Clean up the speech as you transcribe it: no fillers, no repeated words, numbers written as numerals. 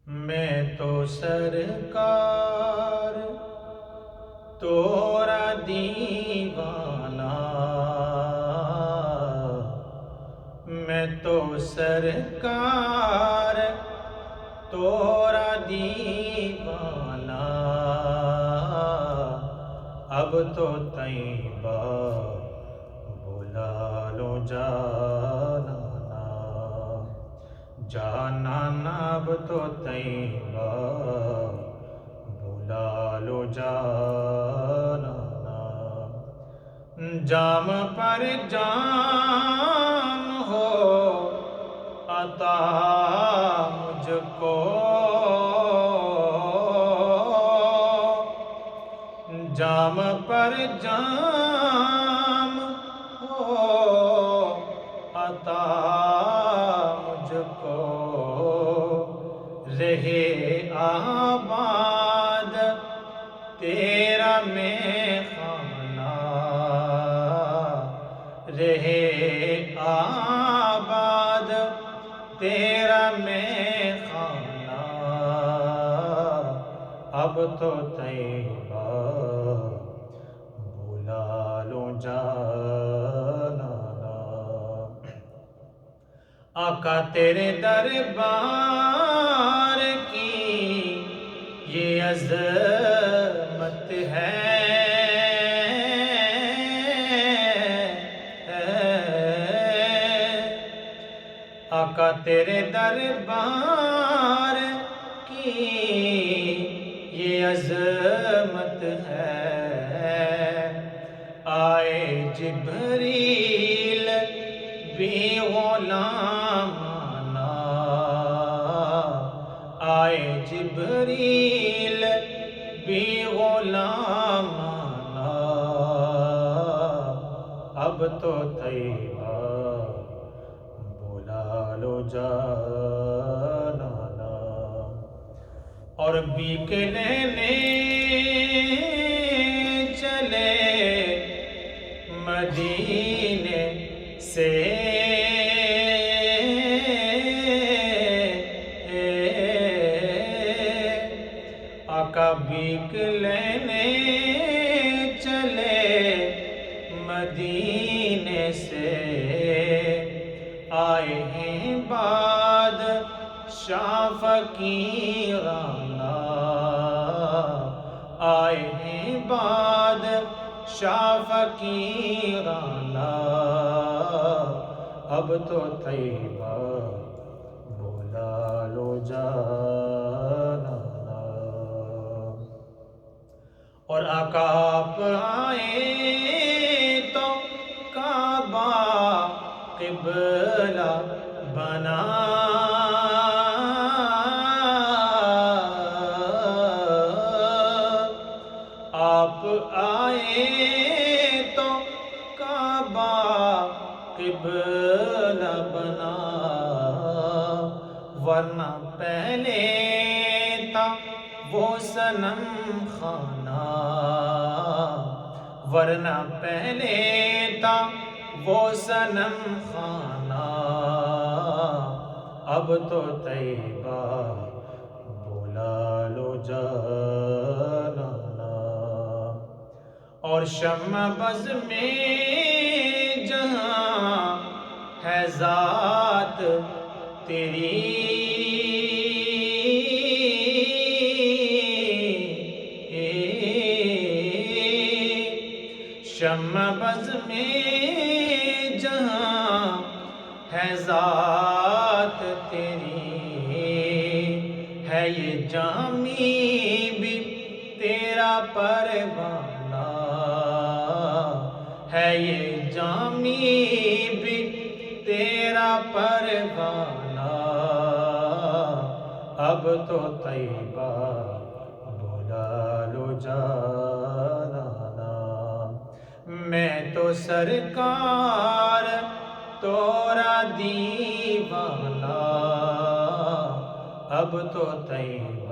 میں تو سرکار تورا دیوانہ، میں تو سرکار تورا دیوانہ، اب تو طیبہ بلا لو جانانا، جانانا اب تو طیبہ بلا لو جانانا، جام پر جام ہو عطا مجھ کو، جام پر جام ہو عطا مجھ کو، رہے آباد تیرا میخانہ، رہے آباد تیرا میخانہ، اب تو طیبہ بلا لو جانانا، آقا تیرے دربار کی یہ عظمت ہے، آقا تیرے دربار کی یہ عظمت ہے، آئے جبریل بھی غلامانہ، آئے جبریل بھی غلامانہ، اب تو طیبہ بلا لو جانانا، اور بیک لینے چلے مدینے سے، آقا بیک لینے چلے مدینے سے، آئے ہیں بادشاہ فقیرانہ، آئے ہیں بادشاہ فقیرانہ، اب تو طیبہ بلا لو جانانا، اور آقا آپ آئے تو کعبہ قبلہ بنا، آپ آئے تو کعبہ قبلہ بنا، ورنہ پہلے تھا وہ صنم خانہ، ورنہ پہلے تھا وہ صنم خانہ، اب تو طیبہ بلا لو جانانا، اور شمع بز میں جہاں ہے ذات تیری، شمع بز میں جہاں ہے ذات تیری، ہے یہ جامی بھی تیرا پروانہ، ہے یہ جامی بھی تیرا پروانہ، اب تو طیبہ بلا لو جانانا، میں تو سرکار تورا دیوانہ، اب تو طیبہ